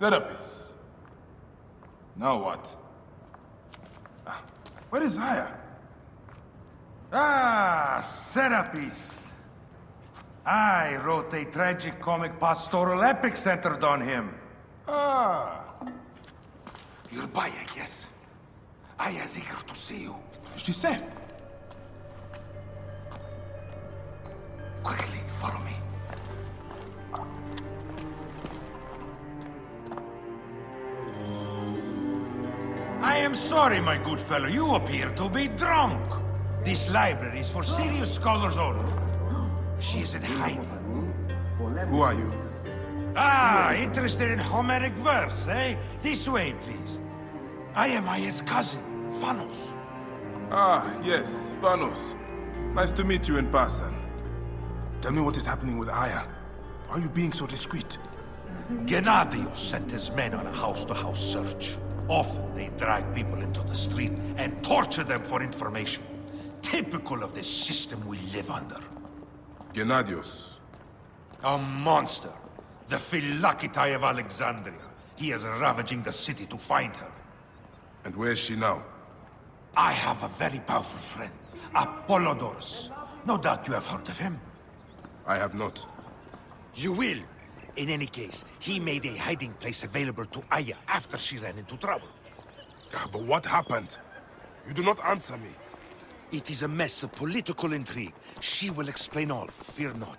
Therapist. Now what? Where is Aya? Serapis. I wrote a tragic comic pastoral epic centered on him. You're by, I guess. Aya's eager to see you. She said. Quickly, follow me. I am sorry, my good fellow. You appear to be drunk. This library is for serious scholars only. She is in hiding. Who are you? Interested in Homeric verse, eh? This way, please. I am Aya's cousin, Phanos. Yes, Vanos. Nice to meet you in person. Tell me what is happening with Aya. Why are you being so discreet? Gennadios sent his men on a house-to-house search. Often they drag people into the street and torture them for information. Typical of the system we live under. Gennadios. A monster. The Philokitai of Alexandria. He is ravaging the city to find her. And where is she now? I have a very powerful friend, Apollodorus. No doubt you have heard of him. I have not. You will. In any case, he made a hiding place available to Aya after she ran into trouble. But what happened? You do not answer me. It is a mess of political intrigue. She will explain all, fear not.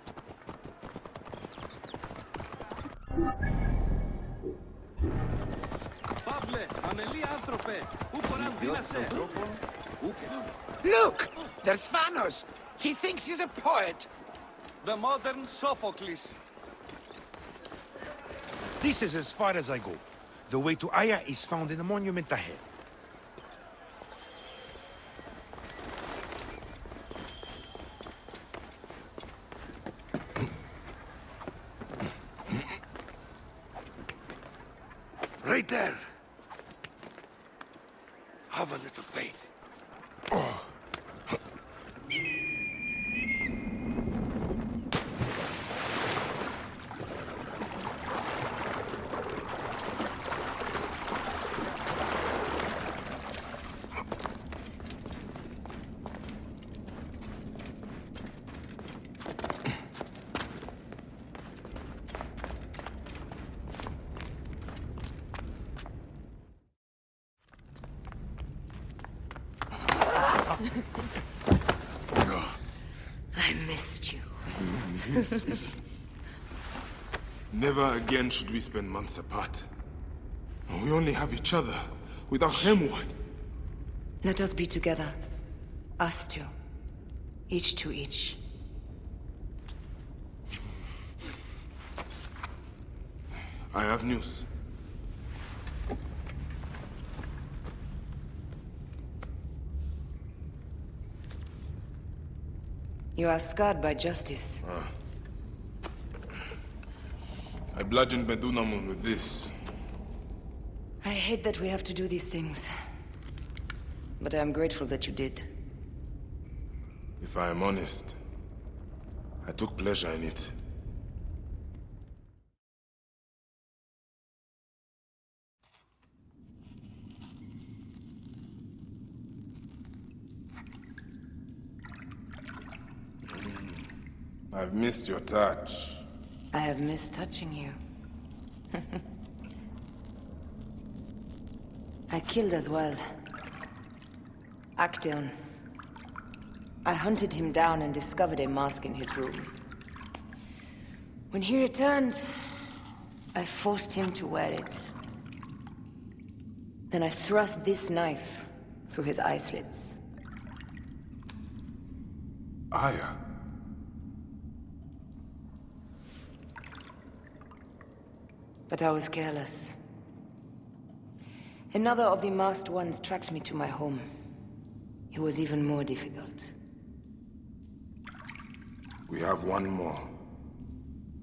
Look! There's Phanos! He thinks he's a poet! The modern Sophocles. This is as far as I go. The way to Aya is found in the monument ahead. Right there. Have a little faith. I missed you. Never again should we spend months apart. We only have each other. Without him, what? Let us be together. Us two. Each to each. I have news. You are scarred by justice. I bludgeoned Medunamun with this. I hate that we have to do these things. But I am grateful that you did. If I am honest, I took pleasure in it. I've missed your touch. I have missed touching you. I killed as well. Actaeon. I hunted him down and discovered a mask in his room. When he returned, I forced him to wear it. Then I thrust this knife through his eye slits. Aya. But I was careless. Another of the masked ones tracked me to my home. It was even more difficult. We have one more.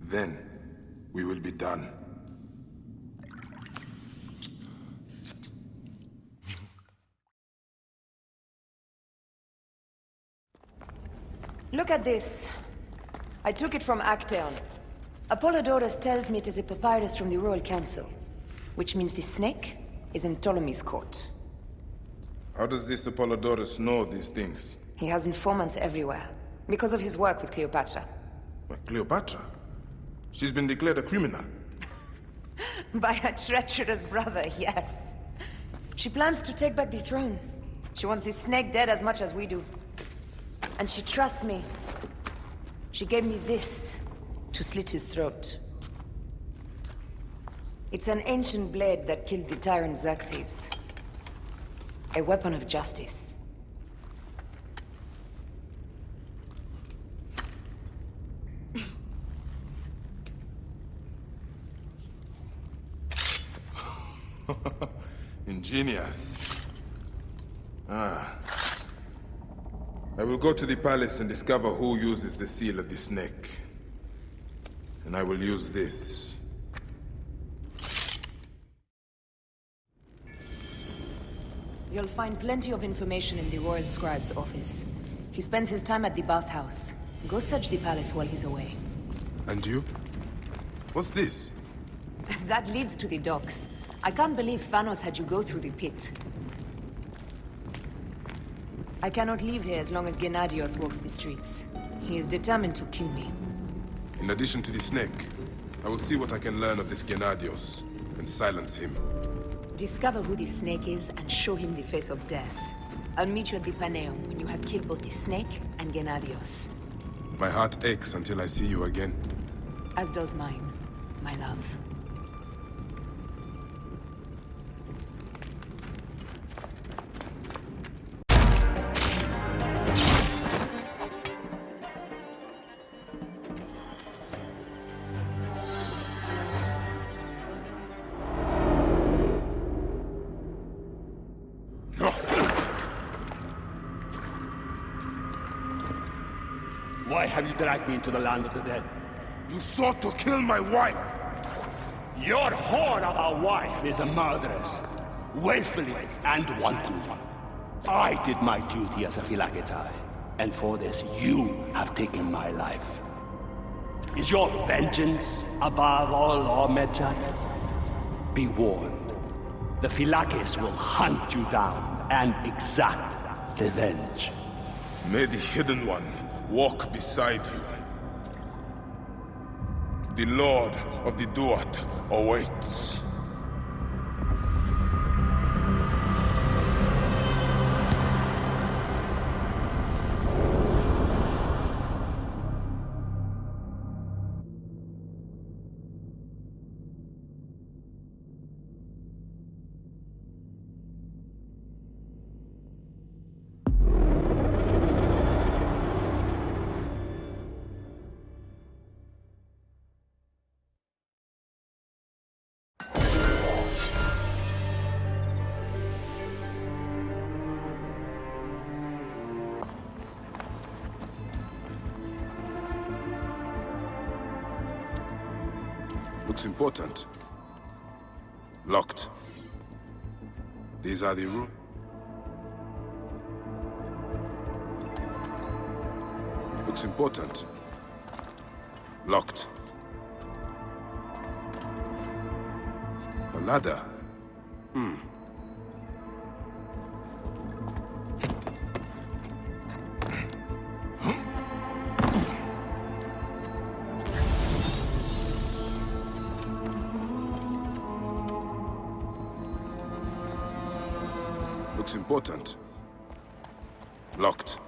Then, we will be done. Look at this. I took it from Actaeon. Apollodorus tells me it is a papyrus from the Royal Council. which means the snake is in Ptolemy's court. How does this Apollodorus know these things? He has informants everywhere, because of his work with Cleopatra. What, Cleopatra? She's been declared a criminal. By her treacherous brother, yes. She plans to take back the throne. She wants the snake dead as much as we do. And she trusts me. She gave me this to slit his throat. It's an ancient blade that killed the tyrant Xerxes. A weapon of justice. Ingenious. I will go to the palace and discover who uses the seal of the snake. And I will use this. You'll find plenty of information in the Royal Scribe's office. He spends his time at the bathhouse. Go search the palace while he's away. And you? What's this? That leads to the docks. I can't believe Thanos had you go through the pit. I cannot leave here as long as Gennadios walks the streets. He is determined to kill me. In addition to the snake, I will see what I can learn of this Gennadios and silence him. Discover who the snake is and show him the face of death. I'll meet you at the Paneum when you have killed both the snake and Gennadios. My heart aches until I see you again. As does mine, my love. Why have you dragged me into the land of the dead? You sought to kill my wife! Your whore of a wife is a murderess, willfully and wantonly. I did my duty as a Phylakitai, and for this you have taken my life. Is your vengeance above all law, Medjay? Be warned, the Phylakis will hunt you down and exact revenge. May the Hidden One walk beside you. The Lord of the Duat awaits. Looks important. Locked. These are the rooms. Looks important. Locked. A ladder. Looks important. Locked.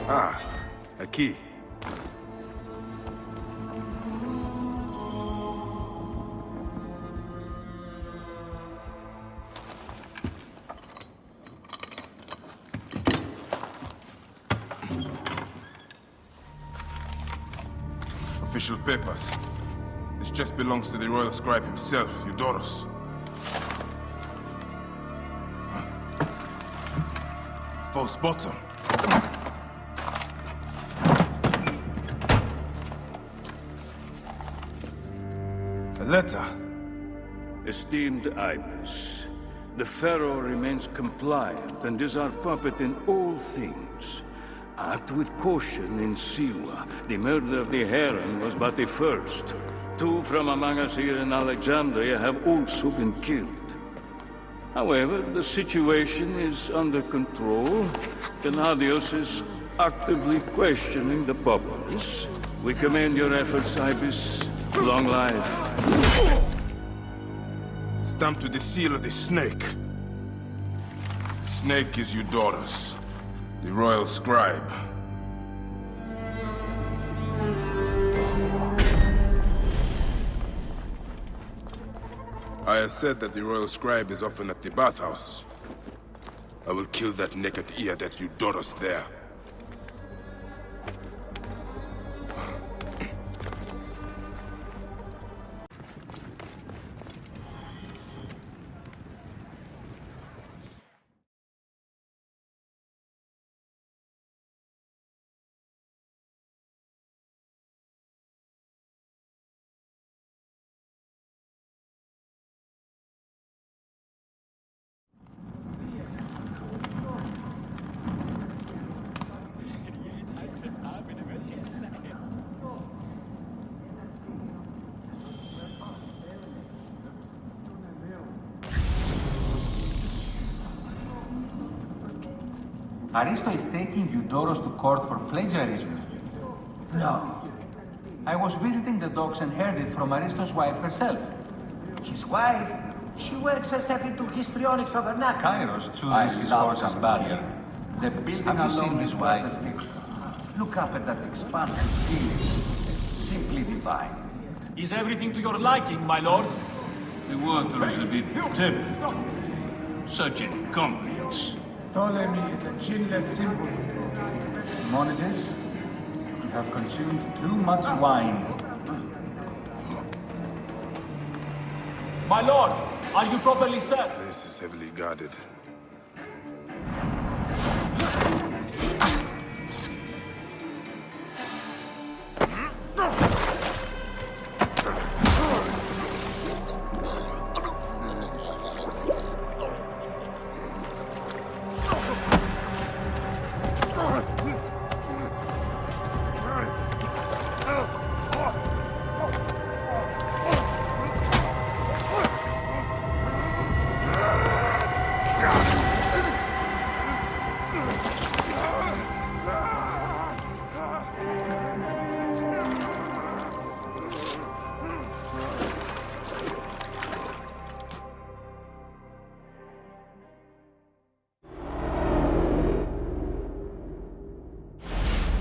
Ah, a key. Official papers. This chest belongs to the royal scribe himself, Eudorus. False bottom. A letter. Esteemed Ibis, the Pharaoh remains compliant and is our puppet in all things. Act with caution in Siwa. The murder of the Heron was but the first. 2 from among us here in Alexandria have also been killed. However, the situation is under control. Gennadios is actively questioning the populace. We commend your efforts, Ibis. Long life. Stamped with the seal of the snake. The snake is Eudorus, the royal scribe. I have said that the royal scribe is often at the bathhouse. I will kill that naked ear that Eudorus there. Aristo is taking Eudorus to court for plagiarism. No. I was visiting the docks and heard it from Aristo's wife herself. His wife? She works herself into histrionics overnight. Kairos chooses his horse and barrier. The building Have you seen alone his is wife? worth it. Look up at that expansive ceiling. Simply divine. Is everything to your liking, my lord? The water is a bit tepid. Such incompetence. Ptolemy is a chinless symbol. Simonides, you have consumed too much wine. My lord, are you properly set? The place is heavily guarded.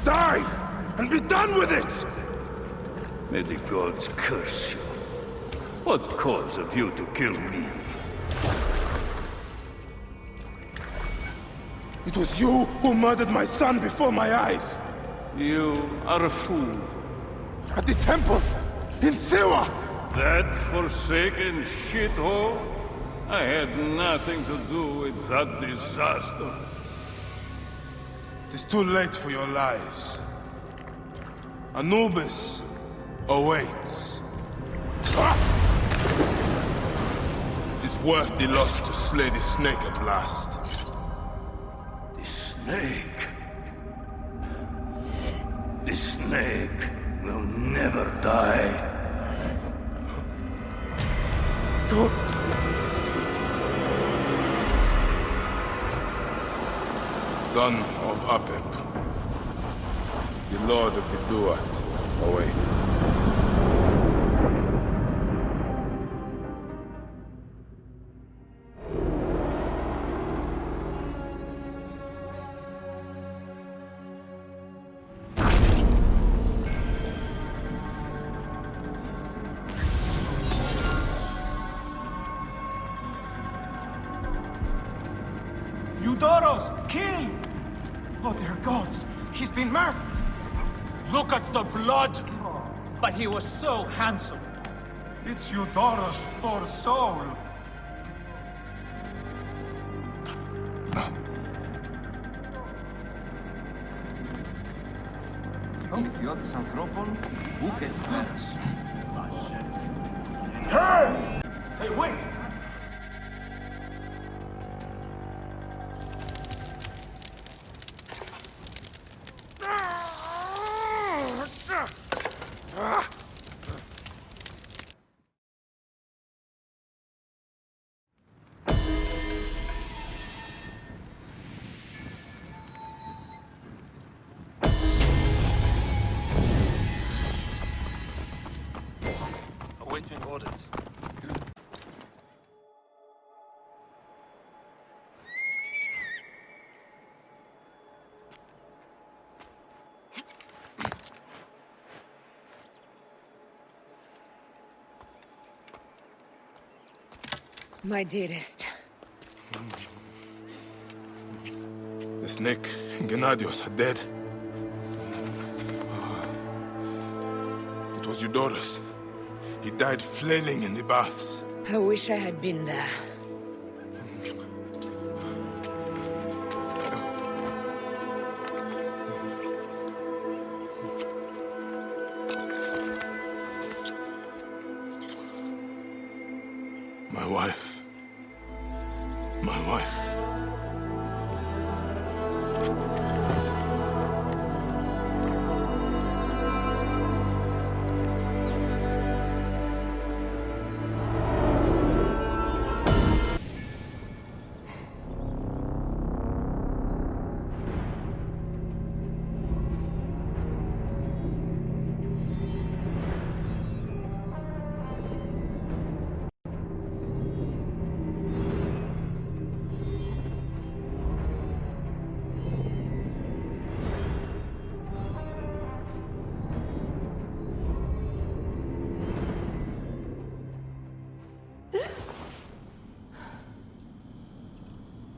Die! And be done with it! May the gods curse you. What cause have you to kill me? It was you who murdered my son before my eyes! You are a fool. At the temple! In Siwa! That forsaken shithole? I had nothing to do with that disaster. It is too late for your lies. Anubis awaits. Ah! It is worth the loss to slay the snake at last. The snake. The snake will never die. Son of Apep, the Lord of the Duat awaits. Eudorus, killed! Oh, dear gods, he's been murdered! Look at the blood! But he was so handsome. It's Eudorus, poor soul! Ηλικιώτης ανθρώπων, πού και τι μέρες. Hey, wait! awaiting orders. My dearest. The snake and Gennadios are dead. It was Eudoros. He died flailing in the baths. I wish I had been there. My wife. My wife.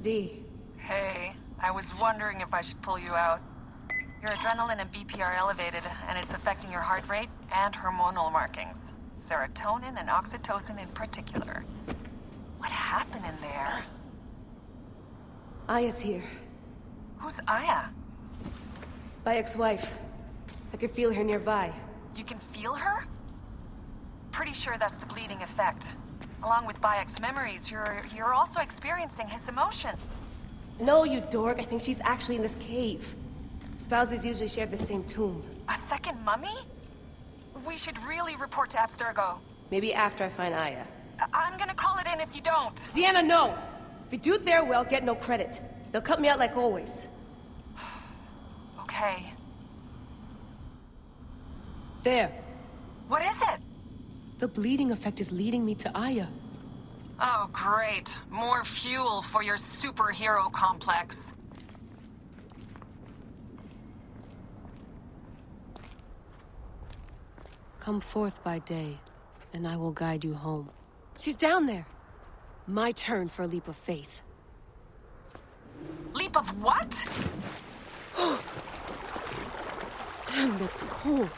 D. Hey, I was wondering if I should pull you out. Your adrenaline and BP are elevated, and it's affecting your heart rate and hormonal markings. Serotonin and oxytocin in particular. What happened in there? Aya's here. Who's Aya? My ex-wife. I could feel her nearby. You can feel her? Pretty sure that's the bleeding effect. Along with Bayek's memories, you're also experiencing his emotions. No, you dork. I think she's actually in this cave. Spouses usually share the same tomb. A second mummy? We should really report to Abstergo. Maybe after I find Aya. I'm gonna call it in if you don't. Deanna, no! If you do their well, get no credit. They'll cut me out like always. Okay. There. What is it? The bleeding effect is leading me to Aya. Oh, great. More fuel for your superhero complex. Come forth by day, and I will guide you home. She's down there. My turn for a leap of faith. Leap of what? Damn, that's cold.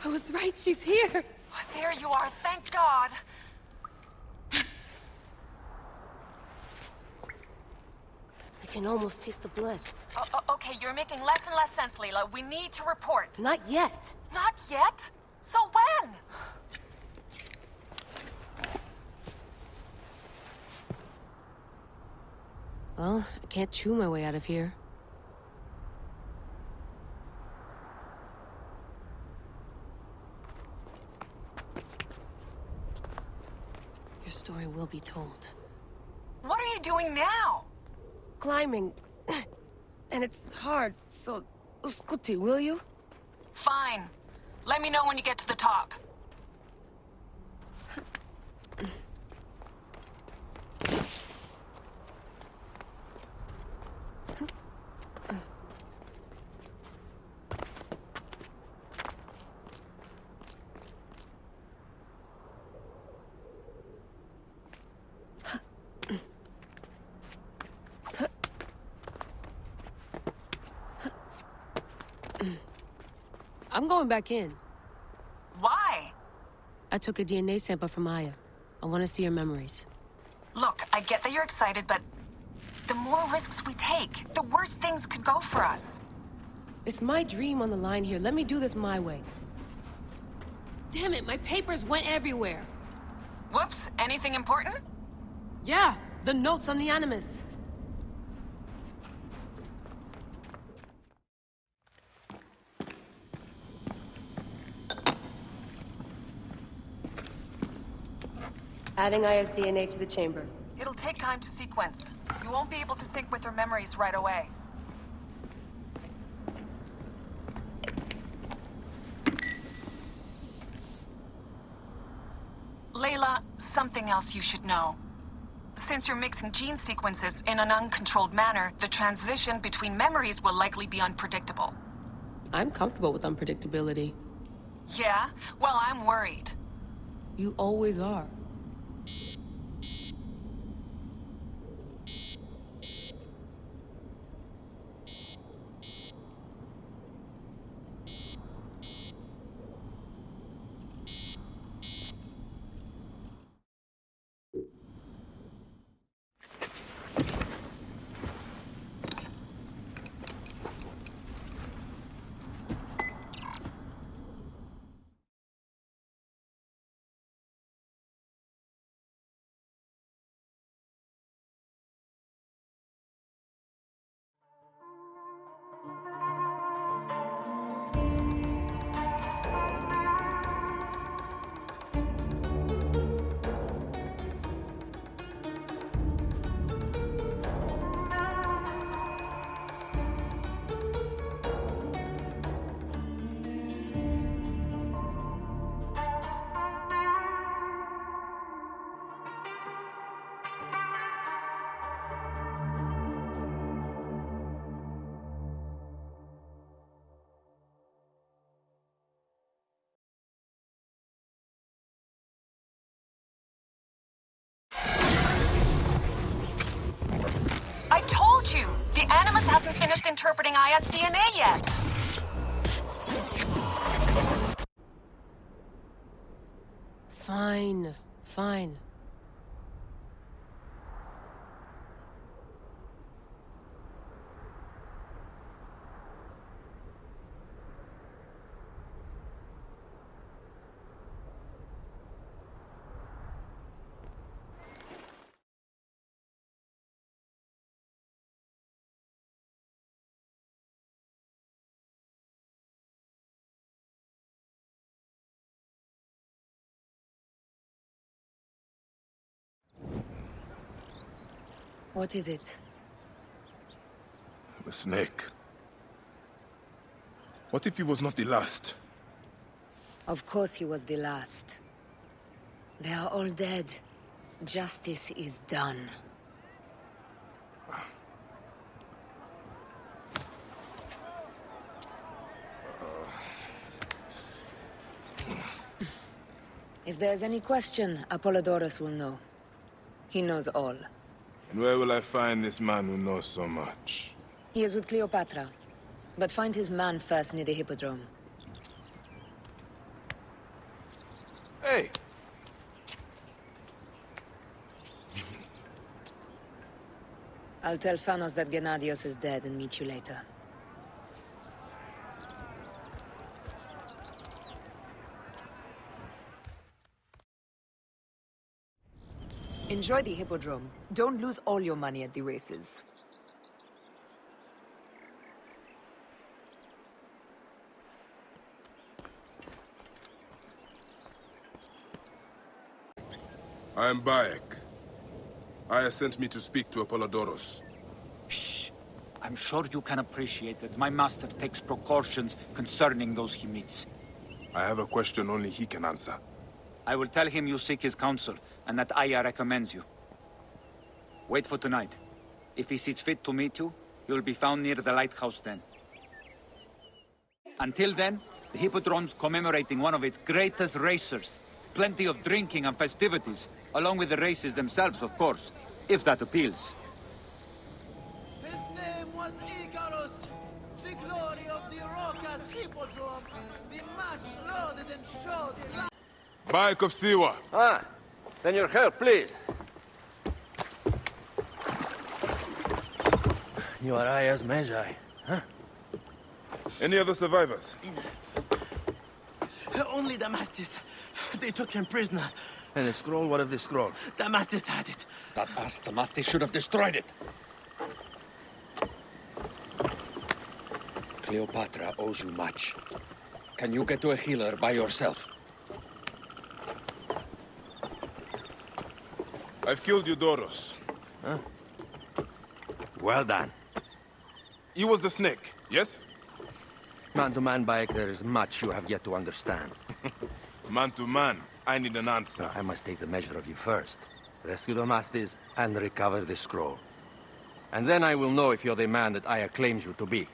I was right, she's here! Oh, there you are, thank God! I can almost taste the blood. Okay, you're making less and less sense, Leela. We need to report. Not yet. Not yet? So when? Well, I can't chew my way out of here. Your story will be told. What are you doing now? Climbing. And it's hard, so... Scuti, will you? Fine. Let me know when you get to the top. I'm going back in. Why? I took a DNA sample from Aya. I want to see her memories. Look, I get that you're excited, but the more risks we take, the worse things could go for us. It's my dream on the line here. Let me do this my way. Damn it, my papers went everywhere. Whoops, anything important? Yeah, the notes on the Animus. Adding Aya's DNA to the chamber. It'll take time to sequence. You won't be able to sync with her memories right away. Layla, something else you should know. Since you're mixing gene sequences in an uncontrolled manner, the transition between memories will likely be unpredictable. I'm comfortable with unpredictability. Yeah? Well, I'm worried. You always are. I told you! The Animus hasn't finished interpreting Aya's DNA yet! Fine, fine. What is it? The snake. What if he was not the last? Of course he was the last. They are all dead. Justice is done. If there's any question, Apollodorus will know. He knows all. And where will I find this man who knows so much? He is with Cleopatra. But find his man first near the Hippodrome. Hey! I'll tell Thanos that Gennadios is dead and meet you later. Enjoy the Hippodrome. Don't lose all your money at the races. I am Bayek. Aya sent me to speak to Apollodorus. Shh. I'm sure you can appreciate that my master takes precautions concerning those he meets. I have a question only he can answer. I will tell him you seek his counsel, and that Aya recommends you. Wait for tonight. If he sees fit to meet you, he will be found near the lighthouse then. Until then, the Hippodrome's commemorating one of its greatest racers. Plenty of drinking and festivities, along with the races themselves, of course, if that appeals. His name was Icarus, the glory of the Roca's Hippodrome. The match loaded and showed light. Bayek of Siwa. Ah, then your help, please. You are Aya's Magi, huh? Any other survivors? Only Damastis. They took him prisoner. And the scroll, what of the scroll? Damastis had it. That ass Damastis should have destroyed it. Cleopatra owes you much. Can you get to a healer by yourself? I've killed Eudoros. Huh? Well done. He was the snake, yes? Man to man, Bayek, there is much you have yet to understand. Man to man, I need an answer. I must take the measure of you first. Rescue the masters and recover the scroll. And then I will know if you're the man that Aya claims you to be.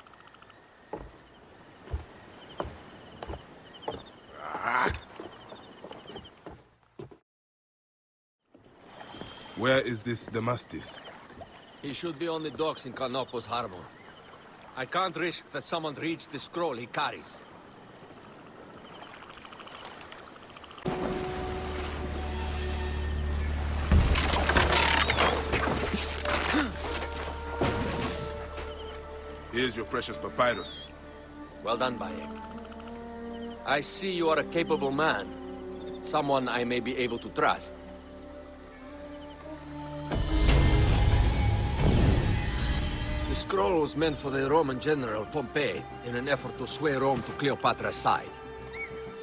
Where is this Damastis? He should be on the docks in Canopus Harbor. I can't risk that someone reads the scroll he carries. Here's your precious papyrus. Well done, Bayek. I see you are a capable man. Someone I may be able to trust. The scroll was meant for the Roman general Pompey in an effort to sway Rome to Cleopatra's side.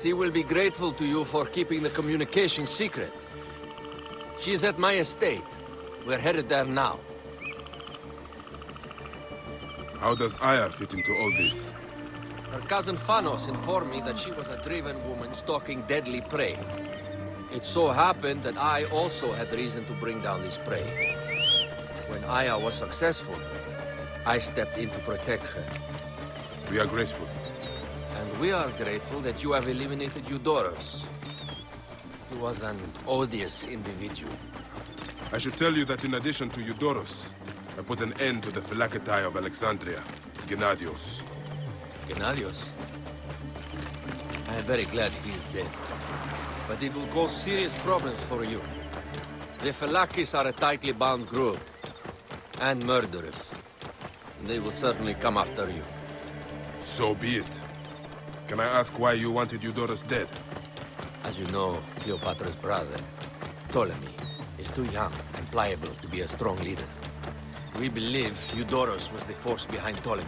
She will be grateful to you for keeping the communication secret. She's at my estate. We're headed there now. How does Aya fit into all this? Her cousin Phanos informed me that she was a driven woman stalking deadly prey. It so happened that I also had reason to bring down this prey. When Aya was successful, I stepped in to protect her. We are grateful. And we are grateful that you have eliminated Eudoros. He was an odious individual. I should tell you that in addition to Eudoros, I put an end to the Phylacetae of Alexandria, Gennadios. Gennadios? I am very glad he is dead. But it will cause serious problems for you. The Phylakis are a tightly bound group. And murderers. They will certainly come after you. So be it. Can I ask why you wanted Eudoros dead? As you know, Cleopatra's brother, Ptolemy, is too young and pliable to be a strong leader. We believe Eudoros was the force behind Ptolemy,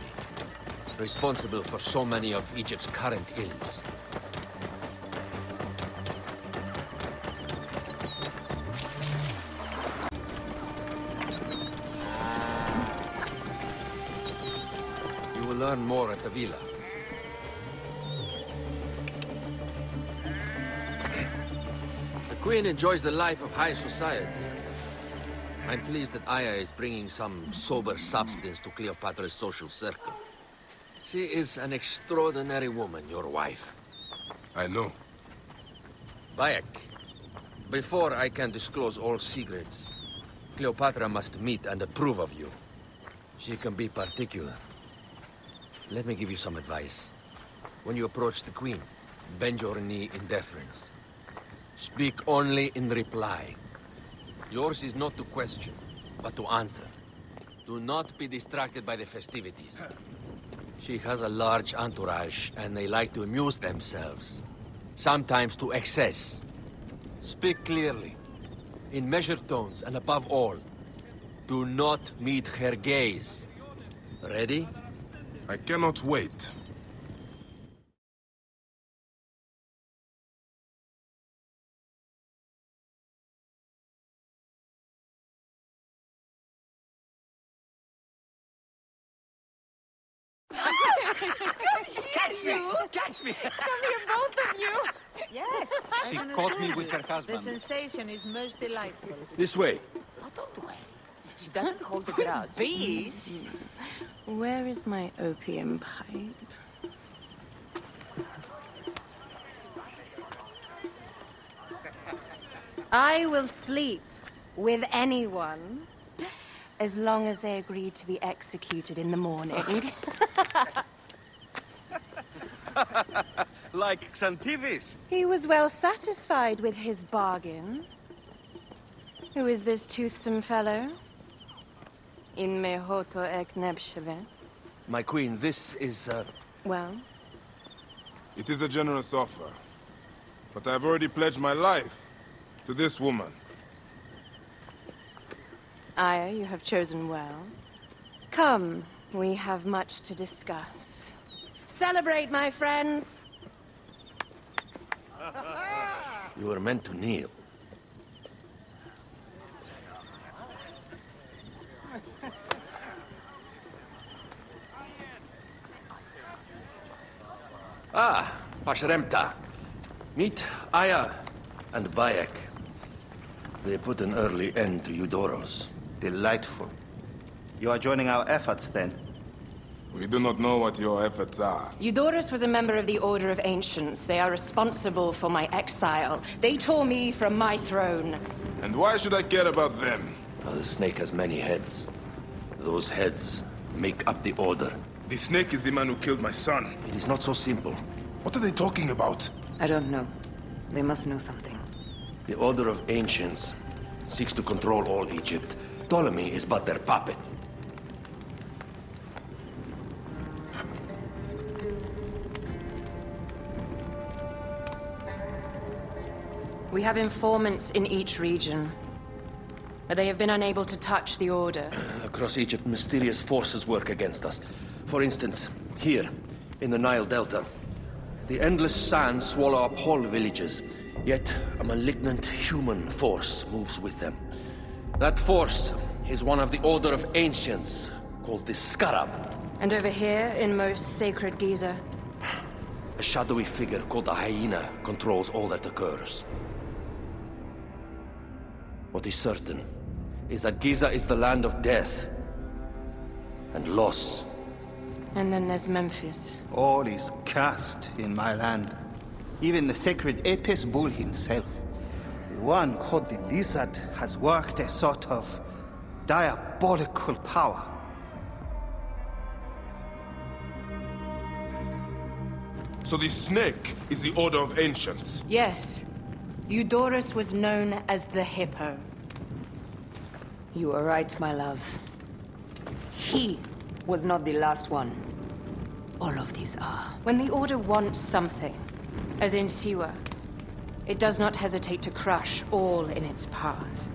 responsible for so many of Egypt's current ills. You will learn more at the villa. The Queen enjoys the life of high society. I'm pleased that Aya is bringing some sober substance to Cleopatra's social circle. She is an extraordinary woman, your wife. I know. Bayek, before I can disclose all secrets, Cleopatra must meet and approve of you. She can be particular. Let me give you some advice. When you approach the Queen, bend your knee in deference. Speak only in reply. Yours is not to question, but to answer. Do not be distracted by the festivities. She has a large entourage, and they like to amuse themselves. Sometimes to excess. Speak clearly, in measured tones, and above all, do not meet her gaze. Ready? I cannot wait. Catch me! Catch me! Come here, both of you! Yes, She I caught me understand. with her The husband. sensation is most delightful. This way. She doesn't hold a grudge. Please. Where is my opium pipe? I will sleep with anyone as long as they agree to be executed in the morning. Like Xantivis. He was well satisfied with his bargain. Who is this toothsome fellow? In mehoto ek nebsheve. My queen, this is, Well, It is a generous offer. But I've already pledged my life to this woman. Aya, you have chosen well. Come, we have much to discuss. Celebrate, my friends! you were meant to kneel. Ah, Pashremta. Meet Aya and Bayek. They put an early end to Eudoros. Delightful. You are joining our efforts, then? We do not know what your efforts are. Eudoros was a member of the Order of Ancients. They are responsible for my exile. They tore me from my throne. And why should I care about them? Well, the snake has many heads. Those heads make up the Order. The snake is the man who killed my son. It is not so simple. What are they talking about? I don't know. They must know something. The Order of Ancients seeks to control all Egypt. Ptolemy is but their puppet. We have informants in each region, but they have been unable to touch the Order. Across Egypt, mysterious forces work against us. For instance, here, in the Nile Delta, the endless sands swallow up whole villages, yet a malignant human force moves with them. That force is one of the Order of Ancients, called the Scarab. And over here, in most sacred Giza? A shadowy figure called the Hyena controls all that occurs. What is certain is that Giza is the land of death and loss. And then there's Memphis. All is cursed in my land. Even the sacred Apis bull himself. The one called the Lizard has worked a sort of diabolical power. So the snake is the Order of Ancients? Yes. Eudoros was known as the Hippo. You are right, my love. He was not the last one. All of these are. When the Order wants something, as in Siwa, it does not hesitate to crush all in its path.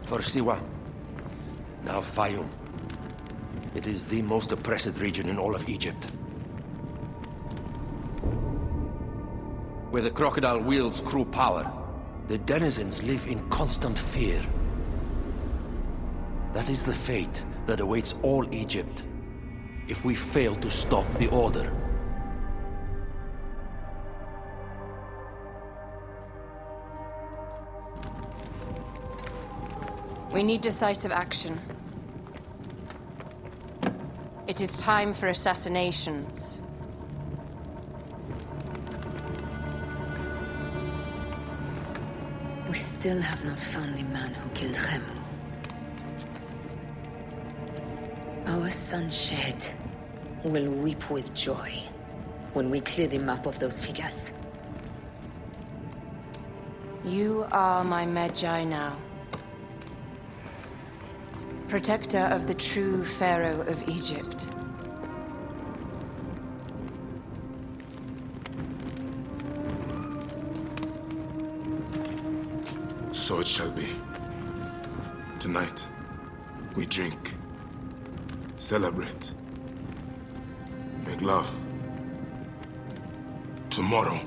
For Siwa, now Fayum. It is the most oppressed region in all of Egypt. Where the crocodile wields cruel power, the denizens live in constant fear. That is the fate that awaits all Egypt if we fail to stop the Order. We need decisive action. It is time for assassinations. We still have not found the man who killed Khemu. Our son Shed will weep with joy when we clear the map of those figures. You are my Magi now. Protector of the true Pharaoh of Egypt. So it shall be. Tonight, we drink, celebrate, make love. Tomorrow,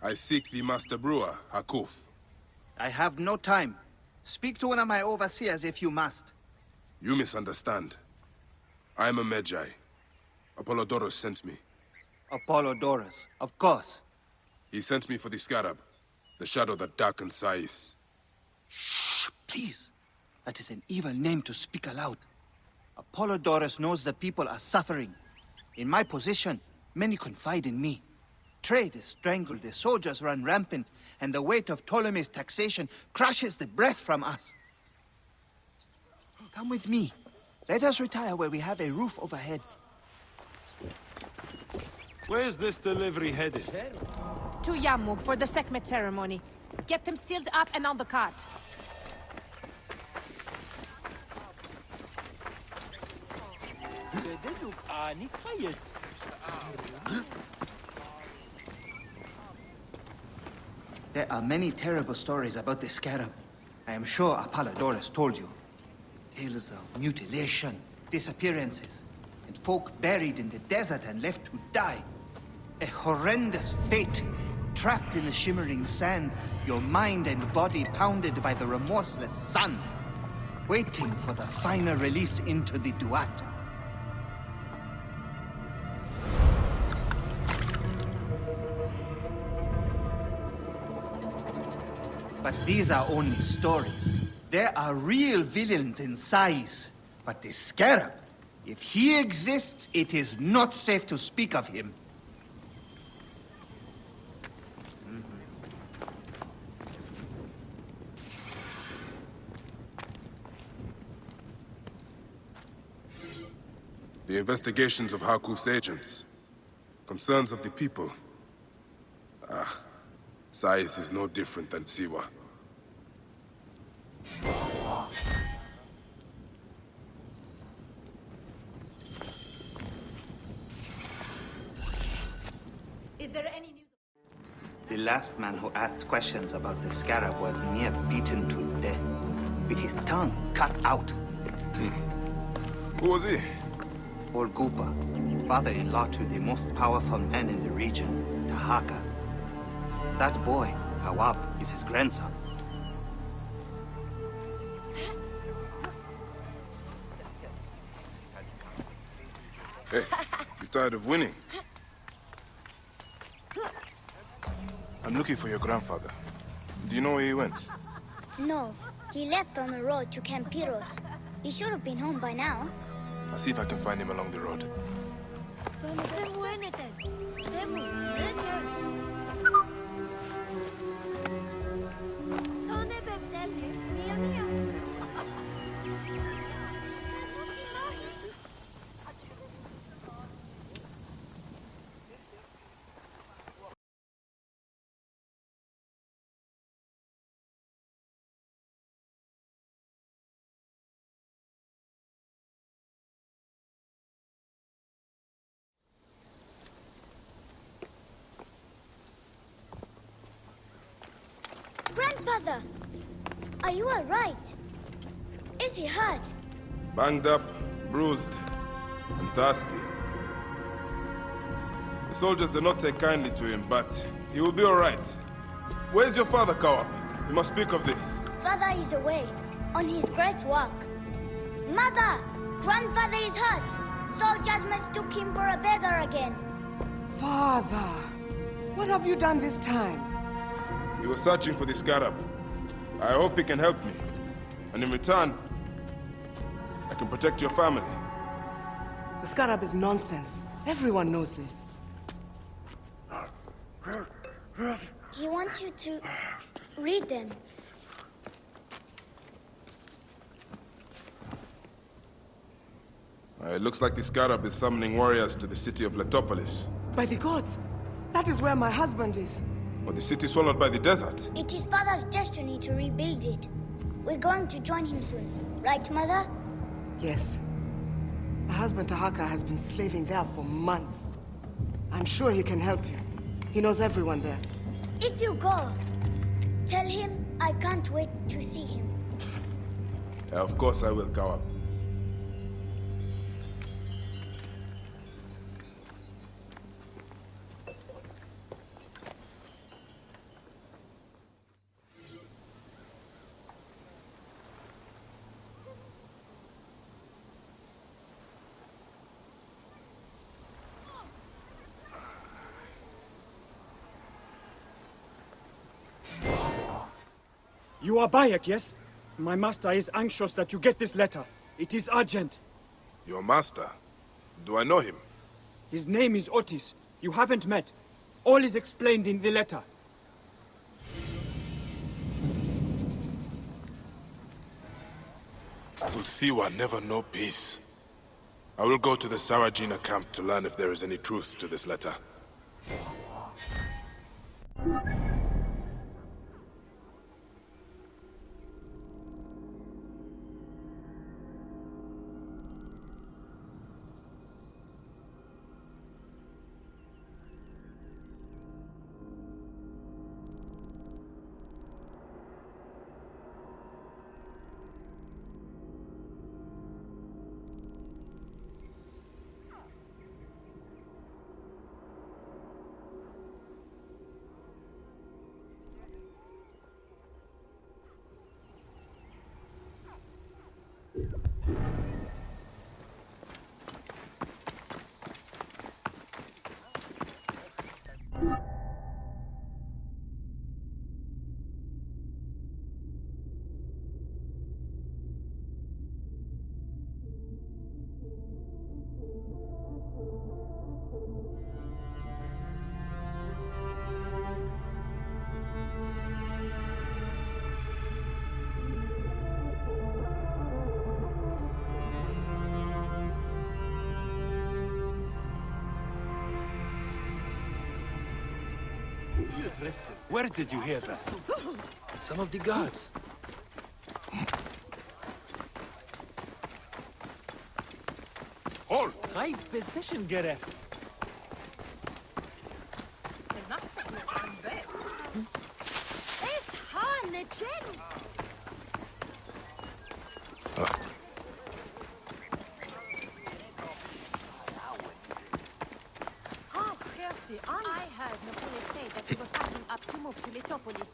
I seek the Master Brewer, Hakuf. I have no time. Speak to one of my overseers if you must. You misunderstand. I am a Magi. Apollodorus sent me. Apollodorus, of course. He sent me for the Scarab, the shadow that darkens Sais. Shh, please. That is an evil name to speak aloud. Apollodorus knows the people are suffering. In my position, many confide in me. trade is strangled, the soldiers run rampant, and the weight of Ptolemy's taxation crushes the breath from us. Come with me. Let us retire where we have a roof overhead. Where's this delivery headed? To Yamuk for the Sekhmet ceremony. Get them sealed up and on the cart. There are many terrible stories about the scarab. I am sure Apollodorus told you. Tales of mutilation, disappearances, and folk buried in the desert and left to die. A horrendous fate, trapped in the shimmering sand, your mind and body pounded by the remorseless sun, waiting for the final release into the Duat. But these are only stories. There are real villains in Sais. But the Scarab, if he exists, it is not safe to speak of him. The investigations of Hakuf's agents. Concerns of the people. Sais is no different than Siwa. Is there any news? The last man who asked questions about the Scarab was near beaten to death, with his tongue cut out. Who was he? Old Gupa, father-in-law to the most powerful man in the region, Tahaka. That boy, Hawab, is his grandson. Hey, you tired of winning? I'm looking for your grandfather. Do you know where he went? No, he left on the road to Campiros. He should have been home by now. I'll see if I can find him along the road. Grandfather, are you all right? Is he hurt? Banged up, bruised, and thirsty. The soldiers do not take kindly to him, but he will be all right. Where's your father, Kawab? We must speak of this. Father is away, on his great work. Mother, grandfather is hurt. Soldiers mistook him for a beggar again. Father, what have you done this time? He was searching for the Scarab. I hope he can help me. And in return, I can protect your family. The Scarab is nonsense. Everyone knows this. He wants you to read them. It looks like the Scarab is summoning warriors to the city of Letopolis. By the gods! That is where my husband is. Or the city swallowed by the desert. It is Father's destiny to rebuild it. We're going to join him soon. Right, Mother? Yes. My husband Tahaka has been slaving there for months. I'm sure he can help you. He knows everyone there. If you go, tell him I can't wait to see him. Of course I will, Kawab. You are Bayek, yes? My master is anxious that you get this letter. It is urgent. Your master? Do I know him? His name is Otis. You haven't met. All is explained in the letter. Ulsiwa never know peace. I will go to the Sarajina camp to learn if there is any truth to this letter. Where did you hear that? Some of the guards. Hold! High position, Gerek. I heard Napoli say that he was packing up to move to Letopolis.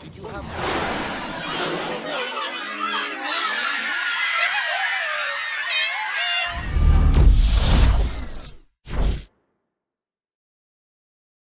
Did you have